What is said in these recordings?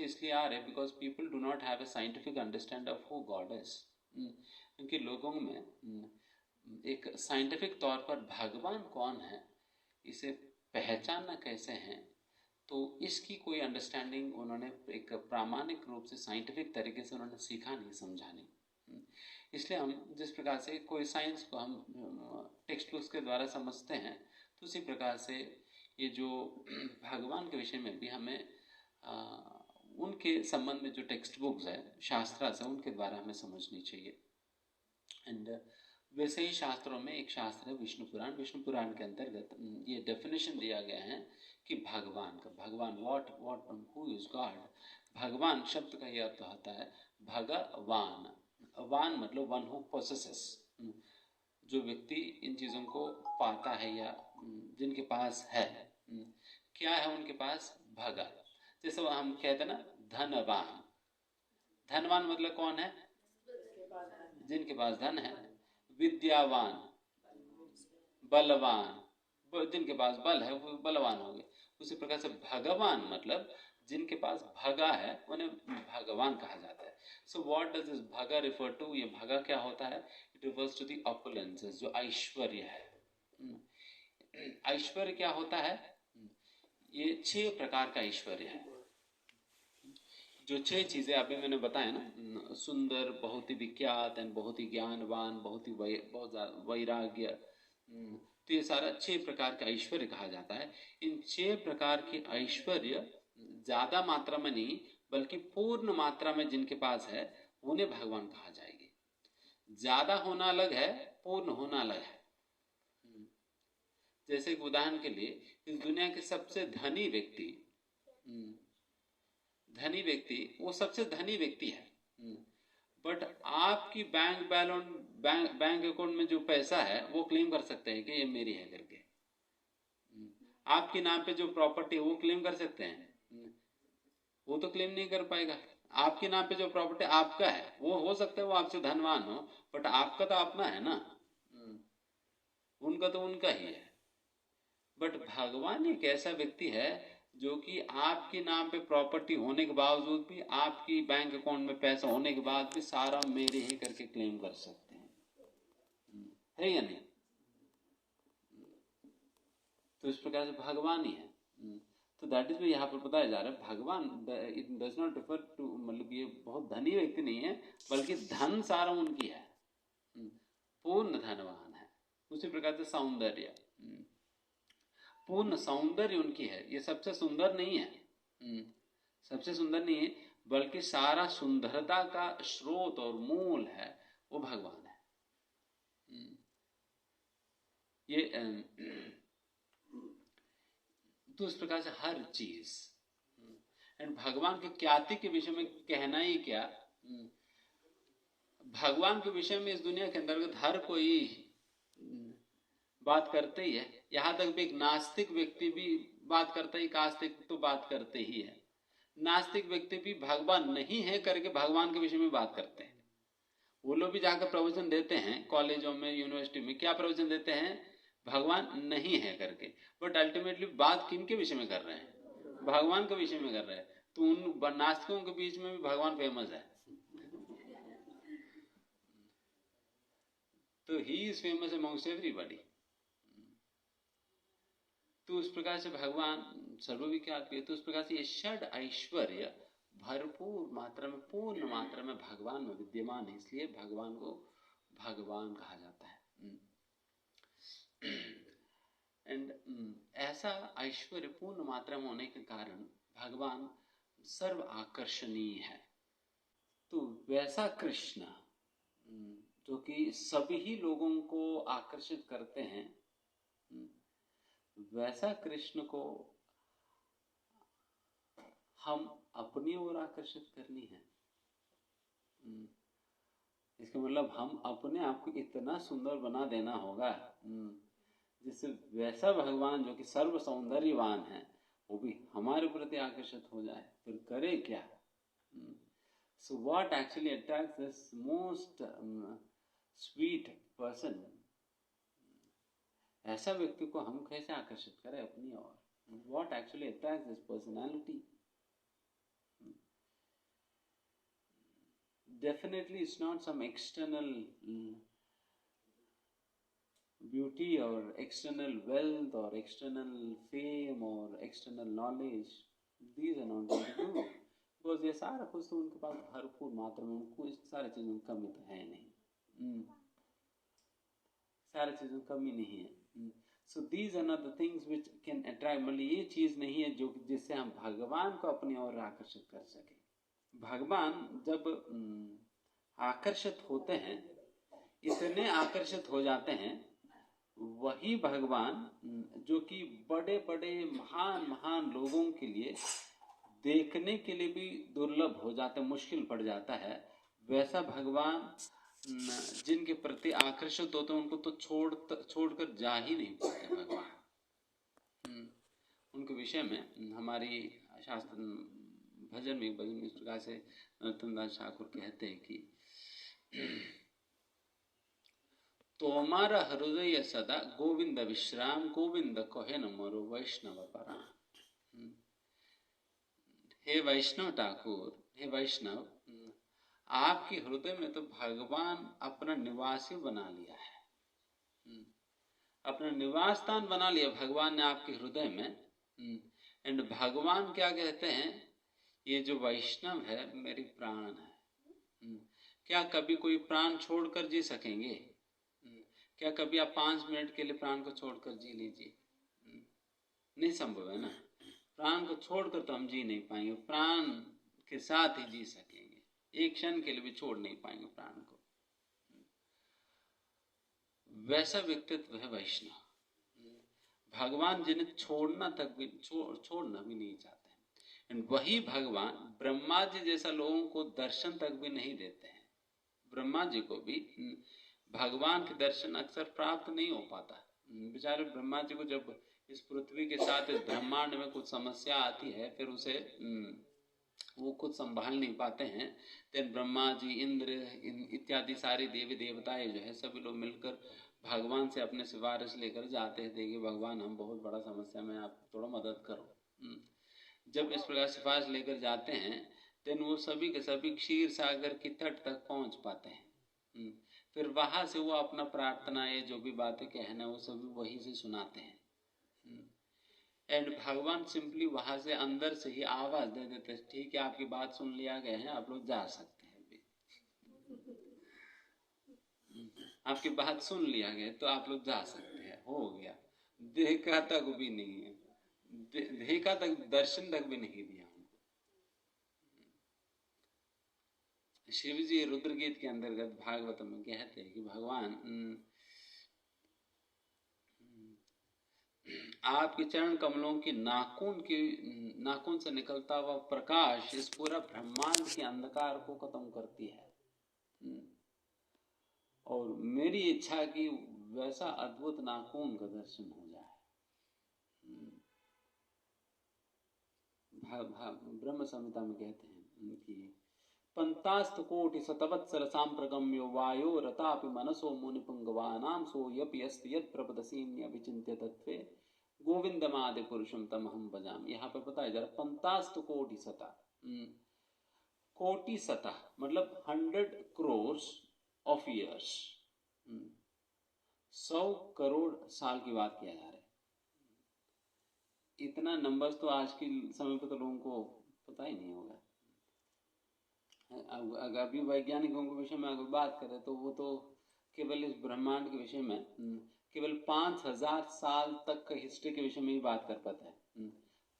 से इसलिए आ रहे because people do not have a scientific understand of who God is. क्योंकि लोगों में एक साइंटिफिक तौर पर भगवान कौन है इसे पहचानना कैसे है, तो इसकी कोई अंडरस्टैंडिंग उन्होंने एक प्रामाणिक रूप से साइंटिफिक तरीके से उन्होंने सीखा नहीं, समझा नहीं। इसलिए हम जिस प्रकार से कोई साइंस को हम टेक्स्ट बुक्स के द्वारा समझते हैं, तो उसी प्रकार से ये जो भगवान के विषय में भी हमें उनके संबंध में जो टेक्स्ट बुक्स है, शास्त्र है, उनके द्वारा हमें समझनी चाहिए। एंड वैसे ही शास्त्रों में एक शास्त्र है विष्णु पुराण। विष्णु पुराण के अंतर्गत ये डेफिनेशन दिया गया है कि भगवान का, भगवान व्हाट हु इज गॉड। भगवान शब्द का यह अर्थ होता है भगवान। वान मतलब वन हु पोसेसेस, जो व्यक्ति इन चीज़ों को पाता है या जिनके पास है। क्या है उनके पास? भगा। जैसे हम कहते हैं ना धनवान, धनवान मतलब कौन है? जिनके पास धन है। विद्यावान, बलवान, जिनके पास बल है वो बलवान हो गए। उसी प्रकार से भगवान मतलब जिनके पास भगा है उन्हें भगवान कहा जाता है। So what does this bhaga refer to? ये भगा क्या होता है? It refers to the opulences, जो ऐश्वर्य है। ऐश्वर्य क्या होता है? ये 6 प्रकार का ऐश्वर्य है। जो 6 चीजें अभी मैंने बताया ना, सुंदर, बहुत ही विख्यात एंड बहुत ही ज्ञानवान, बहुत ही बहुत वैराग्य, तो ये सारा 6 प्रकार का ऐश्वर्य कहा जाता है। इन 6 प्रकार के ऐश्वर्य ज्यादा मात्रा में नहीं बल्कि पूर्ण मात्रा में जिनके पास है उन्हें भगवान कहा जाएंगे। ज्यादा होना अलग है, पूर्ण होना अलग है। जैसे एक उदाहरण के लिए, इस दुनिया के सबसे धनी व्यक्ति वो सबसे धनी व्यक्ति है, बट आपकी बैंक अकाउंट में जो पैसा है वो क्लेम कर सकते हैं कि ये मेरी है करके। आपके नाम पे जो प्रॉपर्टी है वो क्लेम कर सकते हैं? वो तो क्लेम नहीं कर पाएगा। आपके नाम पे जो प्रॉपर्टी आपका है वो हो सकता है वो आपसे धनवान हो, बट आपका तो अपना है ना, उनका तो उनका ही है। बट भगवान एक ऐसा व्यक्ति है जो कि आपके नाम पे प्रॉपर्टी होने के बावजूद भी, आपकी बैंक अकाउंट में पैसा होने के बाद भी सारा मेरे ही करके क्लेम कर सकते हैं, है या नहीं? तो इस प्रकार से भगवान ही है। तो दैट इज यहाँ पर बताया जा रहा है भगवान it does not refer to, मतलब ये बहुत धनी व्यक्ति नहीं है बल्कि धन सारा उनकी है, पूर्ण धनवान है। उसी प्रकार से सौंदर्य, पूर्ण सौंदर्य उनकी है। ये सबसे सुंदर नहीं है, सबसे सुंदर नहीं है बल्कि सारा सुंदरता का स्रोत और मूल है वो भगवान है। ये तो इस प्रकार से हर चीज, एंड भगवान के ख्याति के विषय में कहना ही क्या। भगवान के विषय में इस दुनिया के अंतर्गत हर कोई बात करते ही है। यहाँ तक भी एक नास्तिक व्यक्ति भी बात करता ही, आस्तिक तो बात करते ही है। नास्तिक व्यक्ति भी भगवान नहीं है करके भगवान के विषय में बात करते हैं। वो लोग भी जाकर प्रवचन देते हैं कॉलेजों में, यूनिवर्सिटी में। क्या प्रवचन देते हैं? भगवान नहीं है करके। बट अल्टीमेटली बात किन के विषय में कर रहे हैं? भगवान के विषय में कर रहे हैं। तो उन नास्तिकों के बीच में भी भगवान फेमस है, तो he is famous amongst everybody. तो उस प्रकार से भगवान सर्वविख्यात भी है। तो उस प्रकार से ये षड ऐश्वर्य भरपूर मात्रा में, पूर्ण मात्रा में भगवान में विद्यमान है, इसलिए भगवान को भगवान कहा जाता है। एंड ऐसा ऐश्वर्य पूर्ण मात्रा में होने के कारण भगवान सर्व आकर्षणीय है। तो वैसा कृष्ण जो कि सभी लोगों को आकर्षित करते हैं, वैसा कृष्ण को हम अपनी ओर आकर्षित करनी है। इसका मतलब हम अपने आप को इतना सुंदर बना देना होगा जिससे वैसा भगवान जो कि सर्व सौंदर्यवान है वो भी हमारे प्रति आकर्षित हो जाए। फिर करे क्या? So what actually attracts this most sweet person? ऐसा व्यक्ति को हम कैसे आकर्षित करें अपनी ओर? What actually attracts this personality? definitely it's not some external beauty or external wealth or external fame or external knowledge. These are not going to do, because ये सारा कुछ तो उनके पास भरपूर मात्रा में, उनको इस सारी चीज़ों की कमी तो है नहीं, सारी चीज़ों की कमी नहीं है. So these are not the things which can attract. मतलब ये चीज़ नहीं है जो जिससे हम भगवान को अपनी ओर आकर्षित कर सके. भगवान जब आकर्षित होते हैं, इतने आकर्षित हो जाते हैं, वही भगवान जो कि बड़े बड़े महान महान लोगों के लिए देखने के लिए भी दुर्लभ हो जाता, मुश्किल पड़ जाता है, वैसा भगवान जिनके प्रति आकर्षित होते हैं उनको तो छोड़कर जा ही नहीं पाते भगवान. उनके विषय में हमारी शास्त्र भजन में इस प्रकार से नरोत्तमदास ठाकुर कहते हैं कि तोमार हृदय सदा गोविंद विश्राम, गोविंद कहे न मरो वैष्णव पराम. हे वैष्णव ठाकुर, हे वैष्णव, आपके हृदय में तो भगवान अपना निवासी बना लिया है, अपना निवास स्थान बना लिया भगवान ने आपके हृदय में. एंड भगवान क्या कहते हैं, ये जो वैष्णव है मेरी प्राण है. क्या कभी कोई प्राण छोड़कर जी सकेंगे? क्या कभी आप 5 मिनट के लिए प्राण को छोड़कर जी लीजिए? नहीं संभव है ना. प्राण को छोड़कर तो हम जी नहीं पाएंगे, प्राण के साथ ही जी सकेंगे, एक क्षण के लिए भी छोड़ नहीं पाएंगे प्राण को. वैसा व्यक्तित्व है वैष्णव. भगवान जिन्हें छोड़ना भी नहीं चाहते हैं. एंड वही भगवान ब्रह्मा जी जैसा लोगों को दर्शन तक भी नहीं देते हैं. ब्रह्मा जी को भी भगवान के दर्शन अक्सर प्राप्त नहीं हो पाता. बेचारे ब्रह्मा जी को जब इस पृथ्वी के साथ इस ब्रह्मांड में कुछ समस्या आती है, फिर उसे वो खुद संभाल नहीं पाते हैं, तो ब्रह्मा जी, इंद्र इत्यादि सारे देवी देवताएं जो है सभी लोग मिलकर भगवान से अपने सिफारिश लेकर जाते हैं कि भगवान हम बहुत बड़ा समस्या में, आप थोड़ा मदद करो. जब इस प्रकार सिफारिश लेकर जाते हैं तो वो सभी के सभी क्षीर सागर की तट तक पहुंच पाते हैं. फिर वहां से वो अपना प्रार्थना ये जो भी बातें कहना वो सभी वही से सुनाते हैं. एंड भगवान सिंपली वहां से अंदर से ही आवाज दे देते हैं, ठीक है आपकी बात सुन लिया गया है, आप लोग जा सकते हैं अभी. आपकी बात सुन लिया गया तो आप लोग जा सकते हैं, हो गया. देखा तक भी नहीं है, देखा तक दर्शन तक भी नहीं दिया. शिव जी रुद्र गीत के अंतर्गत भागवत में कहते हैं कि भगवान आपके चरण कमलों की नाखून से निकलता हुआ प्रकाश इस पूरा ब्रह्मांड के अंधकार को खत्म करती है. और मेरी इच्छा कि वैसा अद्भुत नाखून का दर्शन हो जाए. ब्रह्म संहिता में कहते हैं कि पंतास्त कोटि शतवत्सर सांप्रगम्यो वायो रतापि मनसो मुनिपुंगवानां सोऽपि अस्ति यत् प्रपदसीन्य विचिन्त्य तत्वे गोविंदमादि पुरुषम तमहं भजामि. यहाँ पे पता है जरा, पंतास्त कोटि शता, कोटि शता मतलब 100 crores ऑफ ईयर्स, 100 करोड़ साल की बात किया जा रहा है. इतना नंबर्स तो आज के समय पे तो लोगों को पता ही नहीं होगा. अगर अभी वैज्ञानिकों के विषय में अगर बात करें तो वो तो केवल इस ब्रह्मांड के विषय में केवल 5000 साल तक का हिस्ट्री के विषय में ही बात कर पाता है.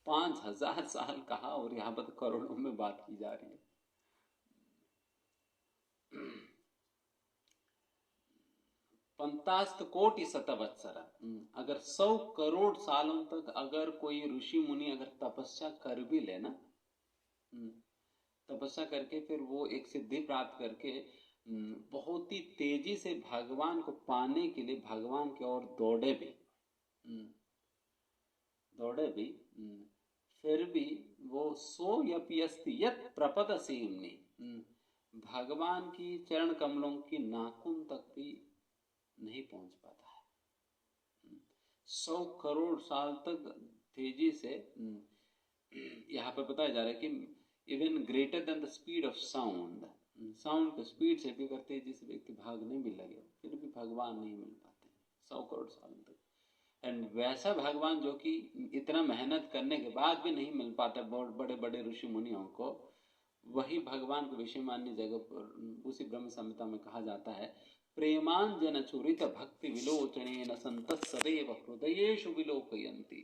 5000 साल कहा, और यहाँ पर तो करोड़ों में बात की जा रही है. पंतास्त कोटि शतवत्सर, अगर 100 करोड़ सालों तक अगर कोई ऋषि मुनि अगर तपस्या कर भी लेना, तपस्या करके फिर वो एक सिद्धि प्राप्त करके बहुत ही तेजी से भगवान को पाने के लिए भगवान की ओर दौड़े भी, फिर भी वो सोऽपि अस्ति यत् प्रपदसीम्नि, भगवान की चरण कमलों की नाखून तक भी नहीं पहुंच पाता है. 100 करोड़ साल तक तेजी से, यहाँ पे बताया जा रहा है कि even greater than the speed of sound, sound को स्पीड से भी करते जिस व्यक्ति भागने भी लगे फिर भी भगवान नहीं मिल पाते 100 करोड़ साल तक। एंड वैसा भगवान जो कि इतना मेहनत करने के बाद भी नहीं मिल पाता बहुत बड़े बड़े ऋषि मुनियों को, वही भगवान को विषय मान्य जगह पर उसी ब्रह्म संहिता में कहा जाता है, प्रेमांजन चूरित भक्ति विलोचनेन संतः सदैव हृदयेषु विलोकयन्ति।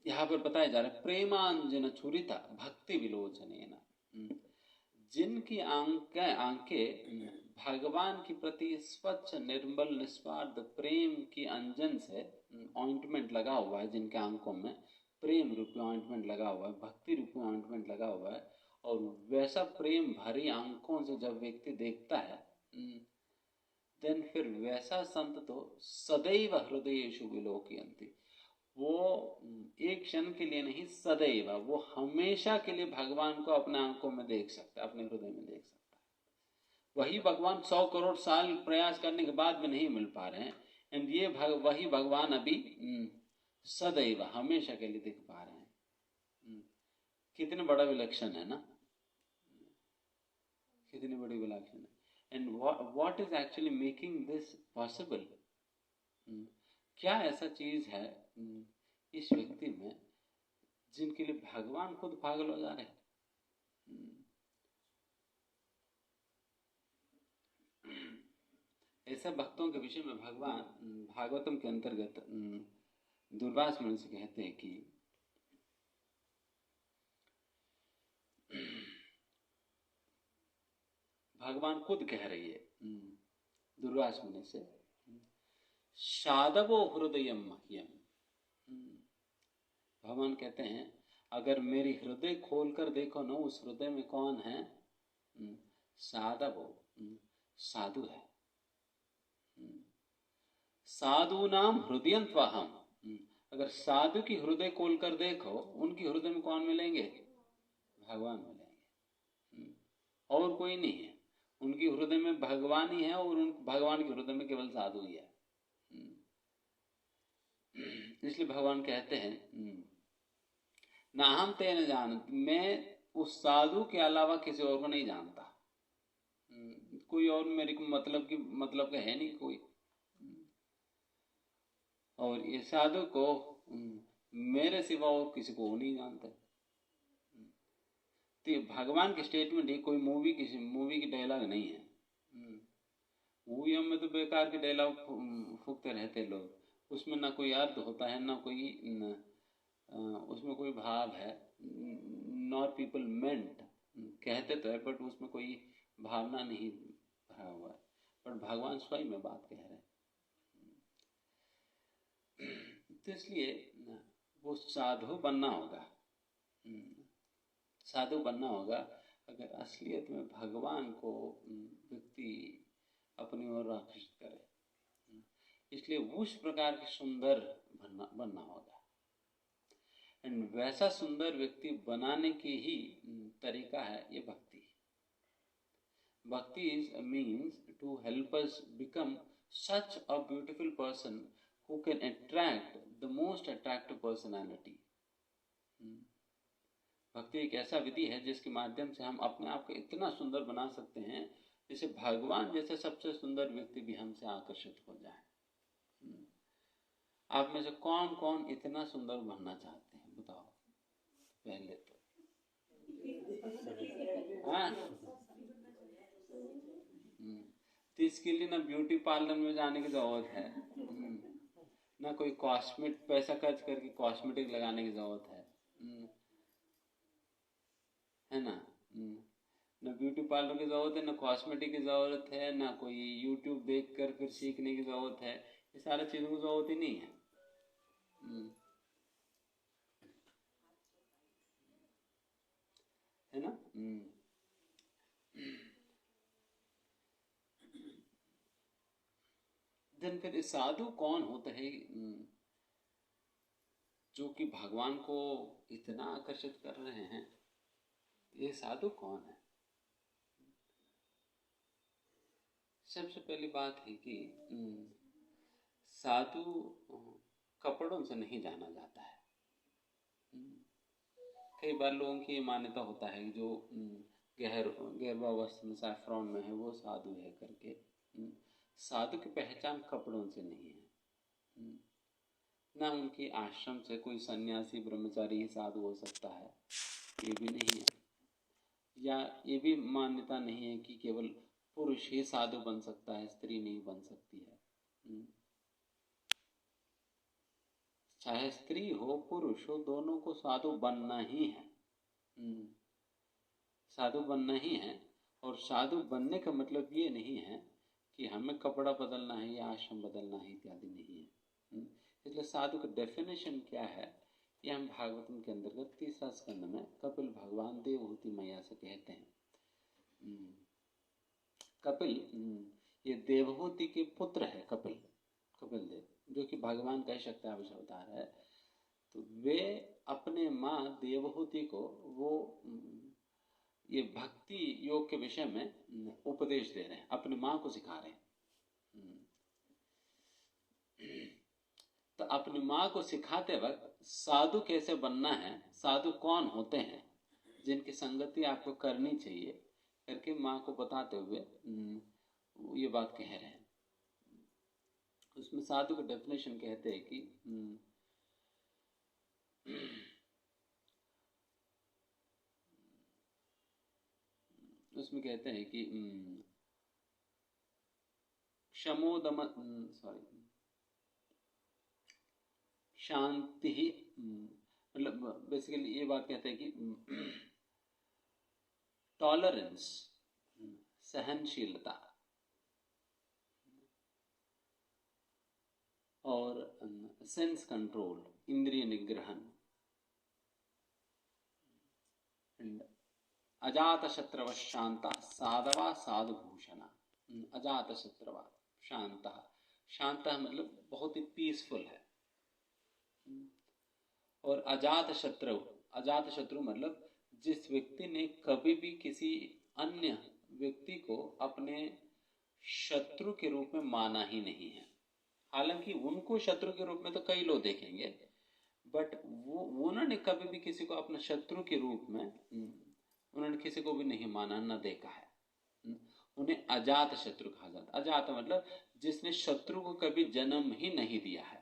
यहाँ पर बताया जा रहा है प्रेमांजन छुरिता भक्ति विलोचनेन, जिनकी आंखें भगवान के प्रति स्वच्छ निर्मल निस्वार्थ प्रेम की अंजन से, ऑइंटमेंट लगा हुआ है जिनके आंखों में, प्रेम रूपी ऑइंटमेंट लगा हुआ है, भक्ति रूपी ऑइंटमेंट लगा हुआ है, और वैसा प्रेम भरी आंखों से जब व्यक्ति देखता है देन फिर वैसा संत तो सदैव हृदयेषु विलोकयन्ति, वो एक क्षण के लिए नहीं सदैव, वो हमेशा के लिए भगवान को अपने आंखों में देख सकता है, अपने हृदय में देख सकता है। वही भगवान 100 करोड़ साल प्रयास करने के बाद भी नहीं मिल पा रहे हैं, एंड ये वही भगवान अभी सदैव हमेशा के लिए दिख पा रहे हैं। कितने बड़ा विलक्षण है ना, कितनी बड़ी विलक्षण है। And what is actually making this possible, क्या ऐसा चीज है इस व्यक्ति में जिनके लिए भगवान खुद पागल हो जा रहे हैं। ऐसे भक्तों के विषय में भगवान भागवतम के अंतर्गत दुर्वास मुनि से कहते हैं कि भगवान खुद कह रही है दुर्वास मुनि से, साधवो हृदयम मह्यम, भगवान कहते हैं अगर मेरी हृदय खोलकर देखो ना, उस हृदय में कौन है, साधवो, साधु है, साधु नाम हृदय त्वाहम, अगर साधु की हृदय खोलकर देखो उनकी हृदय में कौन मिलेंगे, भगवान मिलेंगे, और कोई नहीं है, उनकी हृदय में भगवान ही है, और उन भगवान के हृदय में केवल साधु ही है। इसलिए भगवान कहते हैं ना हम तेन जानत, मैं उस साधु के अलावा किसी और को नहीं जानता, कोई और मेरे को मतलब का है नहीं कोई, और ये साधु को मेरे सिवा और किसी को नहीं जानते। तो भगवान की स्टेटमेंट है, कोई मूवी की डायलॉग नहीं है। मूवी में तो बेकार के डायलॉग फूकते रहते लोग, उसमें ना कोई अर्थ होता है, ना कोई उसमें कोई भाव है, नॉट पीपल मेंट, कहते तो है बट उसमें कोई भावना नहीं भरा हुआ है, पर भगवान स्वयं में बात कह रहे हैं। तो इसलिए वो साधु बनना होगा, साधु बनना होगा अगर असलियत में भगवान को व्यक्ति अपनी ओर आकर्षित करे, इसलिए उस प्रकार के सुंदर बनना होगा। एंड वैसा सुंदर व्यक्ति बनाने की ही तरीका है ये भक्ति। Bhakti is means to help us become such a beautiful person who can attract the most attractive personality। भक्ति एक ऐसा विधि है जिसके माध्यम से हम अपने आप को इतना सुंदर बना सकते हैं जिसे भगवान जैसे सबसे सुंदर व्यक्ति भी हमसे आकर्षित हो जाए। आप में से कौन कौन इतना सुंदर बनना चाहते हैं बताओ पहले तो, हाँ? तो इसके लिए ना ब्यूटी पार्लर में जाने की जरूरत है, ना कोई कॉस्मेटिक पैसा खर्च करके कॉस्मेटिक लगाने की जरूरत है ना, ना ब्यूटी पार्लर की जरूरत है, ना कॉस्मेटिक की जरूरत है, ना कोई यूट्यूब देख कर फिर सीखने की जरूरत है, ये सारी चीजों की जरूरत ही नहीं है। है ना। देन फिर साधु कौन होता है जो कि भगवान को इतना आकर्षित कर रहे हैं, ये साधु कौन है? सबसे पहली बात है कि साधु कपड़ों से नहीं जाना जाता है। कई बार लोगों की ये मान्यता होता है कि जो गहरवा वस्त्र में सैफ्रॉन में है वो साधु है करके। साधु की पहचान कपड़ों से नहीं है, ना उनकी आश्रम से कोई सन्यासी ब्रह्मचारी ही साधु हो सकता है, ये भी नहीं है। या ये भी मान्यता नहीं है कि केवल पुरुष ही साधु बन सकता है, स्त्री नहीं बन सकती है। चाहे स्त्री हो पुरुष हो, दोनों को साधु बनना ही है। साधु बनना ही है। और साधु बनने का मतलब ये नहीं है कि हमें कपड़ा बदलना है या आश्रम बदलना है इत्यादि नहीं है। इसलिए साधु का डेफिनेशन क्या है, ये हम भागवतम के अंतर्गत 3रा स्कंद में कपिल भगवान देवहूति मैया से कहते हैं। कपिल ये देवहूति के पुत्र है, कपिल देव, जो कि भगवान कह सकते हैं अवतार है। तो वे अपने माँ देवहूति को वो ये भक्ति योग के विषय में उपदेश दे रहे हैं, अपनी माँ को सिखा रहे हैं। तो अपनी माँ को सिखाते वक्त साधु कैसे बनना है, साधु कौन होते हैं, जिनकी संगति आपको करनी चाहिए करके माँ को बताते हुए ये बात कह रहे हैं। उसमें साधु का डेफिनेशन कहते हैं कि उसमें कहते हैं कि क्षमोदम शांति ही, मतलब बेसिकली ये बात कहते हैं कि टॉलरेंस, सहनशीलता, और सेंस कंट्रोल, इंद्रिय निग्रहण, अजात शत्रव शांता साधवा साधुभूषणा। अजात शत्रवा शांता, शांता मतलब बहुत ही पीसफुल है। और अजात शत्रु मतलब जिस व्यक्ति ने कभी भी किसी अन्य व्यक्ति को अपने शत्रु के रूप में माना ही नहीं है। हालांकि उनको शत्रु के रूप में तो कई लोग देखेंगे, बट वो उन्होंने कभी भी किसी को अपने शत्रु के रूप में उन्होंने किसी को भी नहीं माना, न देखा है। उन्हें अजात शत्रु कहा जाता। अजात मतलब जिसने शत्रु को कभी जन्म ही नहीं दिया है।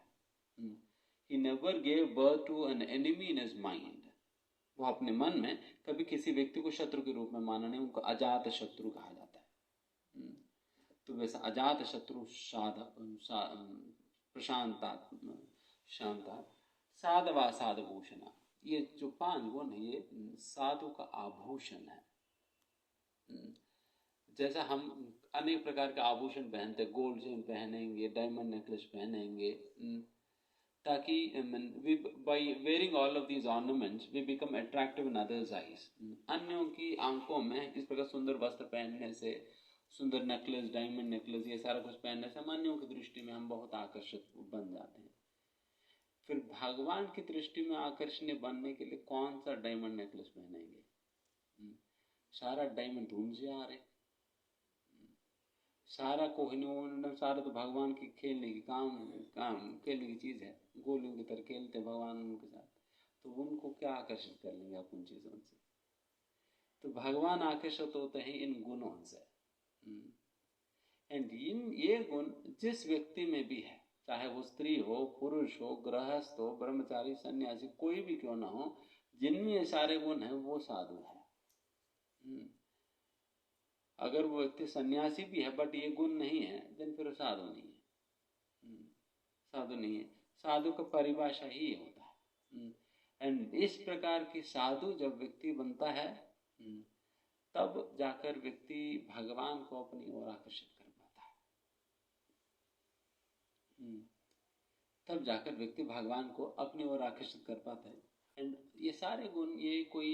He never gave birth to an enemy in his mind. वो अपने मन में कभी किसी व्यक्ति को शत्रु के रूप में माना नहीं, उनको अजात शत्रु कहा जाता है। तो वैसा अजात शत्रु प्रशांता शांता साधवा साधुभूषणा, ये जो 5 गुण है ये साधु का आभूषण है। जैसा हम अनेक प्रकार के आभूषण पहनते, गोल्ड चेन पहनेंगे, डायमंड नेकलेस पहनेंगे, ताकि by wearing all of these ornaments we become attractive in others' eyes. अन्यों की आंखों में इस प्रकार सुंदर वस्त्र पहनने से, सुंदर नेकलेस, डायमंड नेकलेस, ये सारा कुछ पहनने से हम अन्यों की दृष्टि में हम बहुत आकर्षित बन जाते हैं। फिर भगवान की दृष्टि में आकर्षणीय बनने के लिए कौन सा डायमंड नेकलेस पहनेंगे? सारा डायमंड धूम से आ रहे, सारा कोहिनूर, सारा तो भगवान की खेलने की काम खेलने की चीज है, गोलियों की तरह खेलते भगवान उनके साथ, तो उनको क्या आकर्षित कर लेंगे आप उन चीजों से? तो भगवान आकर्षित होते हैं इन गुणों से। एंड ये गुण जिस व्यक्ति में भी है, चाहे वो स्त्री हो, पुरुष हो, गृहस्थ हो, ब्रह्मचारी, सन्यासी, कोई भी क्यों ना हो, जिनमें ये सारे गुण हैं वो साधु है। अगर वो व्यक्ति सन्यासी भी है बट ये गुण नहीं है, देन फिर साधु नहीं है। साधु नहीं है। साधु का परिभाषा ही होता है। एंड इस प्रकार की साधु जब व्यक्ति बनता है, तब जाकर व्यक्ति भगवान को अपनी ओर आकर्षित कर पाता है। तब जाकर व्यक्ति भगवान को अपनी ओर आकर्षित कर पाता है। एंड ये सारे गुण, ये कोई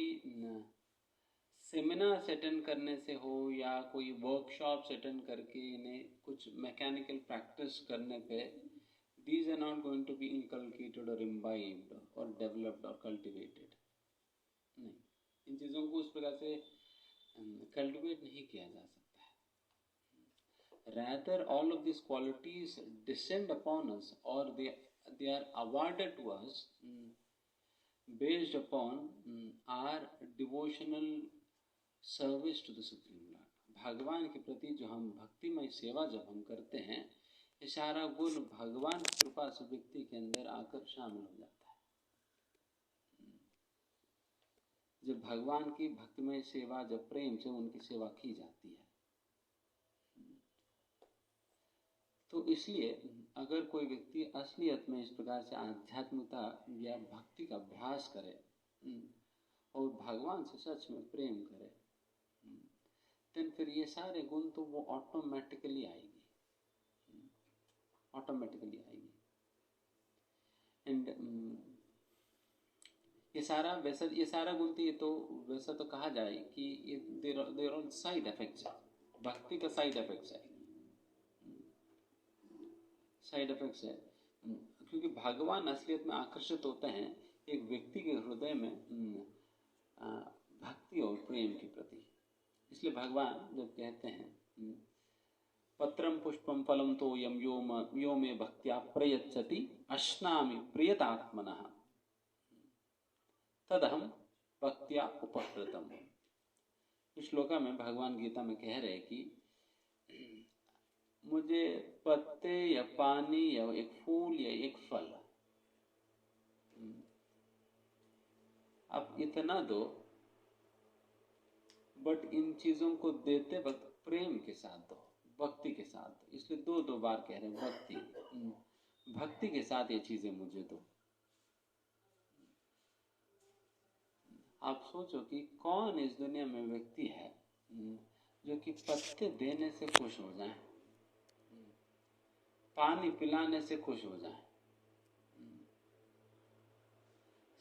सेमिनार अटेंड करने से हो या कोई वर्कशॉप अटेंड करके इन्हें कुछ मैकेनिकल प्रैक्टिस करने पे, these are not going to be inculcated or imbibed or developed or cultivated. नहीं, इन चीज़ों को उस प्रकार से कल्टिवेट नहीं किया जा सकता है। Rather, all of these qualities descend upon us or they are awarded to us based upon our devotional service to the Supreme Lord. भगवान के प्रति जो हम भक्तिमय सेवा जब हम करते हैं, ये सारा गुण भगवान की कृपा से व्यक्ति के अंदर आकर शामिल हो जाता है। जब भगवान की भक्तिमय सेवा, जब प्रेम से उनकी सेवा की जाती है, तो इसलिए अगर कोई व्यक्ति असलियत में इस प्रकार से आध्यात्मिकता या भक्ति का अभ्यास करे और भगवान से सच में प्रेम करे, तो फिर ये सारे गुण तो वो ऑटोमेटिकली आएगी। एंड ये सारा गुण तो वैसा तो कहा जाए कि देयर ऑन साइड इफेक्ट्स, भक्ति का साइड इफेक्ट्स है, क्योंकि भगवान असलियत में आकर्षित होते हैं एक व्यक्ति के हृदय में भक्ति और प्रेम के प्रति। इसलिए भगवान जब कहते हैं पत्रम पुष्पम फलम तोयम यो मे भक्त्या प्रयच्छति अश्नामि प्रियतात्मनः तदहम भक्त्या उपकृतम। इस श्लोक में भगवान गीता में कह रहे कि मुझे पत्ते या पानी या एक फूल या एक फल आप इतना दो, बट इन चीजों को देते वक्त प्रेम के साथ दो, भक्ति के साथ दो। इसलिए दो बार कह रहे हैं भक्ति के साथ ये चीजें मुझे दो। आप सोचो कि कौन इस दुनिया में व्यक्ति है जो कि पत्ते देने से खुश हो जाए, पानी पिलाने से खुश हो जाए,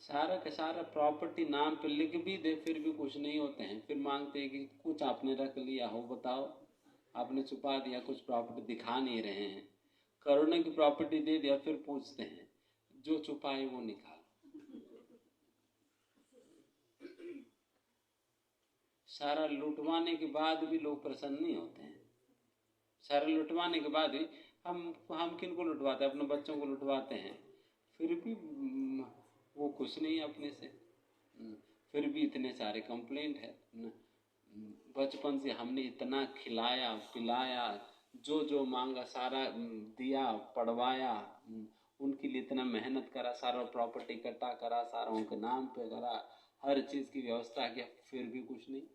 सारा का सारा प्रॉपर्टी नाम पे लिख भी दे फिर भी कुछ नहीं होते हैं। फिर मांगते हैं कि कुछ आपने रख लिया हो, बताओ आपने छुपा दिया, कुछ प्रॉपर्टी दिखा नहीं रहे हैं। करोड़ों की प्रॉपर्टी दे दिया, फिर पूछते हैं जो छुपाए वो निकाल। सारा लुटवाने के बाद भी लोग प्रसन्न नहीं होते हैं। सारा लुटवाने के बाद भी हम किन को लुटवाते हैं? अपने बच्चों को लुटवाते हैं, फिर भी वो खुश नहीं अपने से, फिर भी इतने सारे कंप्लेंट है। बचपन से हमने इतना खिलाया पिलाया, जो मांगा सारा दिया, पढ़वाया, उनके लिए इतना मेहनत करा, सारा प्रॉपर्टी इकट्ठा करा, सारा उनके नाम पे करा, हर चीज की व्यवस्था किया, फिर भी कुछ नहीं।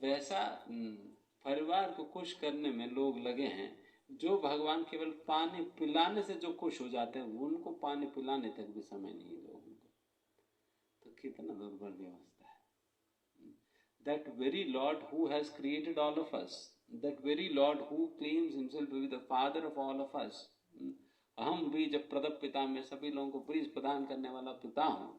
वैसा परिवार को खुश करने में लोग लगे हैं। जो भगवान केवल पानी पिलाने से जो खुश हो जाते हैं, उनको पानी पिलाने तक भी समय नहीं है लोगों को। तो कितना दुर्बल व्यवस्था है। That very Lord who has created all of us, that very Lord who claims himself to be the father of all of us, अहम बीज प्रदप पिता, में सभी लोगों को बीज प्रदान करने वाला पिता हूं,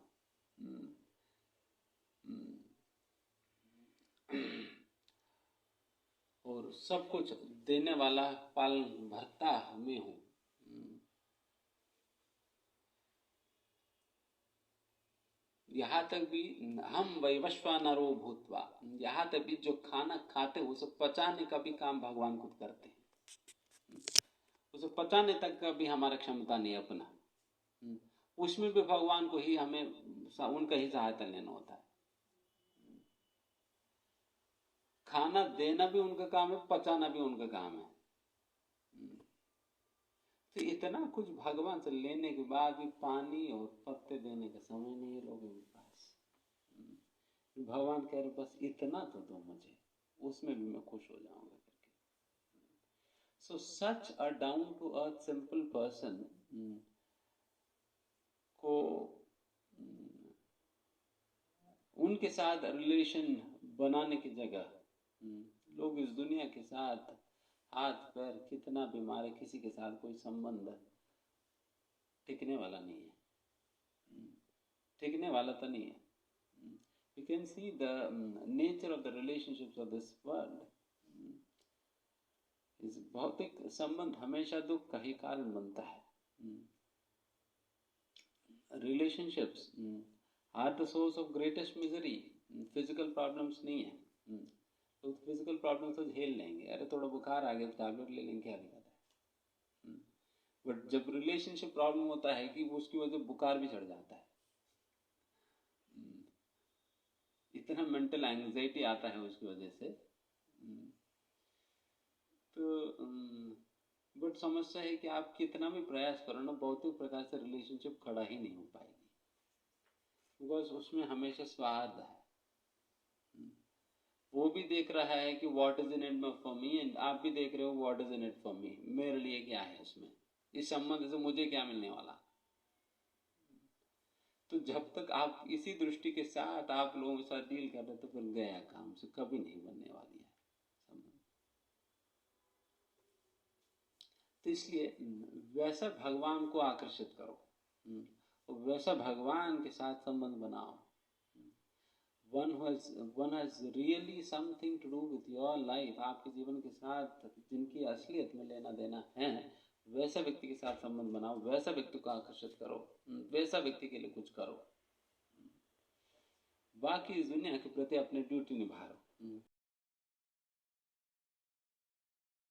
और सब कुछ देने वाला पालन भरता मैं हूं। यहाँ तक भी हम वैवस्वानरो भूतवा, यहाँ तक भी जो खाना खाते हैं उसे पचाने का भी काम भगवान खुद करते हैं। उसे पचाने तक का भी हमारा क्षमता नहीं अपना, उसमें भी भगवान को ही हमें उनका ही सहायता लेना होता है। खाना देना भी उनका काम है, पचाना भी उनका काम है। तो इतना कुछ भगवान से लेने के बाद भी पानी और पत्ते देने का समय नहीं है लोगों के पास। भगवान कह रहे बस इतना तो दो मुझे, उसमें भी मैं खुश हो जाऊंगा करके। So such a down to earth simple person को उनके साथ रिलेशन बनाने की जगह लोग इस दुनिया के साथ हाथ पैर कितना भी मारे, किसी के साथ कोई संबंध टिकने वाला नहीं है, टिकने वाला तो नहीं है। You can see the nature of the relationships of this world. इस भौतिक संबंध हमेशा दुख का ही कारण बनता है। Relationships are the source of greatest misery. Physical problems नहीं है, तो फिजिकल प्रॉब्लम तो झेल लेंगे। अरे थोड़ा बुखार आ गया तो टैबलेट ले लेंगे, क्या दिक्कत है। बट जब रिलेशनशिप प्रॉब्लम होता है कि वो उसकी वजह से बुखार भी चढ़ जाता है, इतना मेंटल एंजाइटी आता है उसकी वजह से। तो बट समस्या है कि आप कितना भी प्रयास करो ना, भौतिक प्रकार से रिलेशनशिप खड़ा ही नहीं हो पाएगी, बिकॉज उसमें हमेशा स्वार्थ है। वो भी देख रहा है कि what is in it for me, and आप भी देख रहे हो what is in it for me, मेरे लिए क्या है उसमें, इस संबंध से मुझे क्या मिलने वाला। तो जब तक आप इसी दृष्टि के साथ आप लोगों के साथ डील कर रहे, तो फिर गया काम से कभी नहीं बनने वाली है संबंध। तो इसलिए वैसा भगवान को आकर्षित करो, वैसा भगवान के साथ संबंध बनाओ। one has really something to do with your life, आपके जीवन के साथ जिनकी असलियत में लेना देना है, वैसा व्यक्ति के साथ संबंध बनाओ, वैसा व्यक्ति को आकर्षित करो, वैसा व्यक्ति के लिए कुछ करो, बाकी इस दुनिया के प्रति अपनी ड्यूटी निभा लो।